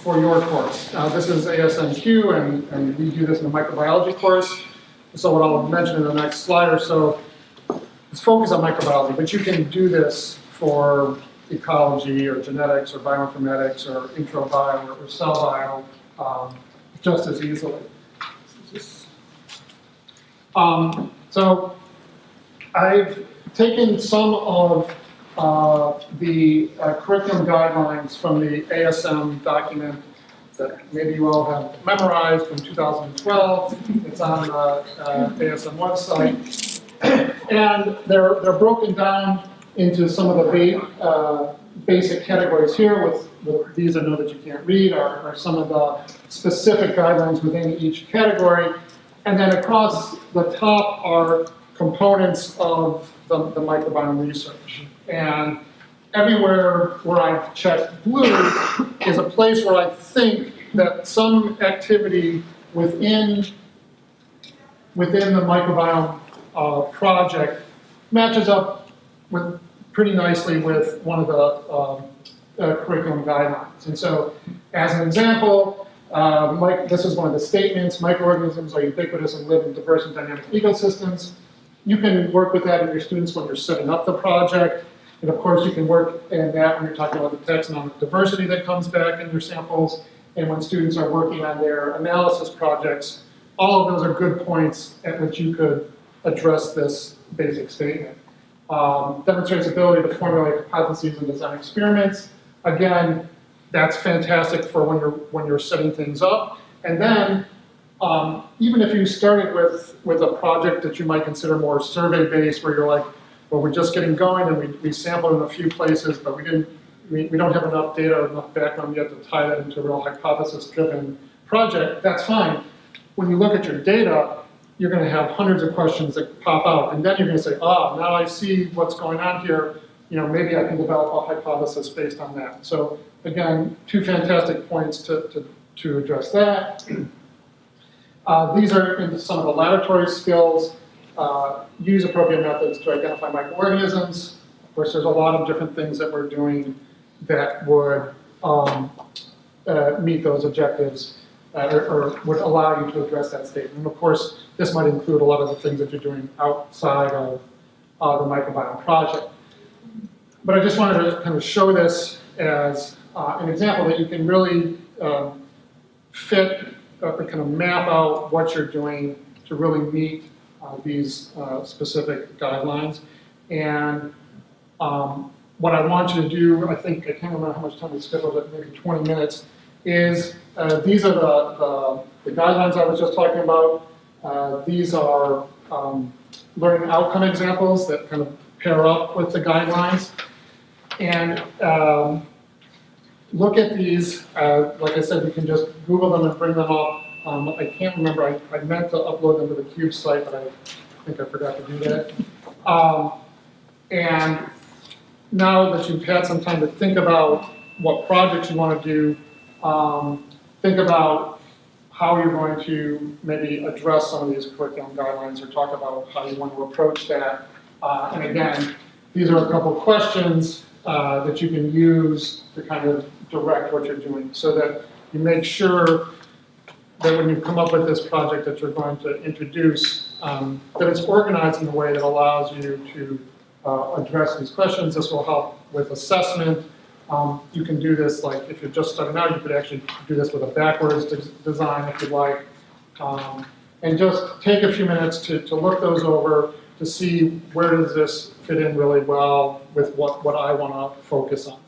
for your course. This is ASMQ, and we do this in the microbiology course. So what I'll mention in the next slide or so is focus on microbiology, but you can do this for ecology or genetics or bioinformatics or intro bio or cell bio just as easily. So I've taken some of the curriculum guidelines from the ASM document that maybe you all have memorized from 2012. It's on the ASM website. And they're broken down into some of the basic categories here. With these I know that you can't read are some of the specific guidelines within each category. And then across the top are components of the microbiome research. And everywhere where I've checked blue is a place where I think that some activity within the microbiome project matches up pretty nicely with one of the curriculum guidelines. And so, as an example, this is one of the statements: microorganisms are ubiquitous and live in diverse and dynamic ecosystems. You can work with that in your students when you're setting up the project. And of course, you can work in that when you're talking about the taxonomic diversity that comes back in your samples, and when students are working on their analysis projects. All of those are good points at which you could address this basic statement. Demonstrates ability to formulate hypotheses and design experiments. Again, that's fantastic for when you're setting things up. And then, even if you started with a project that you might consider more survey-based, where you're like, well, we're just getting going and we sampled in a few places, but we don't have enough data or enough background yet to tie that into a real hypothesis-driven project, that's fine. When you look at your data, you're going to have hundreds of questions that pop out, and then you're going to say, now I see what's going on here. Maybe I can develop a hypothesis based on that. So again, two fantastic points to address that. These are in some of the laboratory skills. Use appropriate methods to identify microorganisms. Of course, there's a lot of different things that we're doing that would meet those objectives or would allow you to address that statement. And of course, this might include a lot of the things that you're doing outside of the microbiome project. But I just wanted to kind of show this as an example that you can really fit or kind of map out what you're doing to really meet these specific guidelines. And what I want you to do, I can't remember how much time we scheduled, but maybe 20 minutes, is these are the guidelines I was just talking about. These are learning outcome examples that kind of pair up with the guidelines. And look at these. Like I said, you can just Google them and bring them up. I can't remember, I meant to upload them to the CUBE site, but I think I forgot to do that. And now that you've had some time to think about what projects you want to do, think about how you're going to maybe address some of these curriculum guidelines or talk about how you want to approach that. And again, these are a couple questions that you can use to kind of direct what you're doing so that you make sure that when you come up with this project that you're going to introduce, that it's organized in a way that allows you to address these questions. This will help with assessment. You can do this, like if you're just starting out, you could actually do this with a backwards design if you'd like. And just take a few minutes to look those over to see where does this fit in really well with what I want to focus on.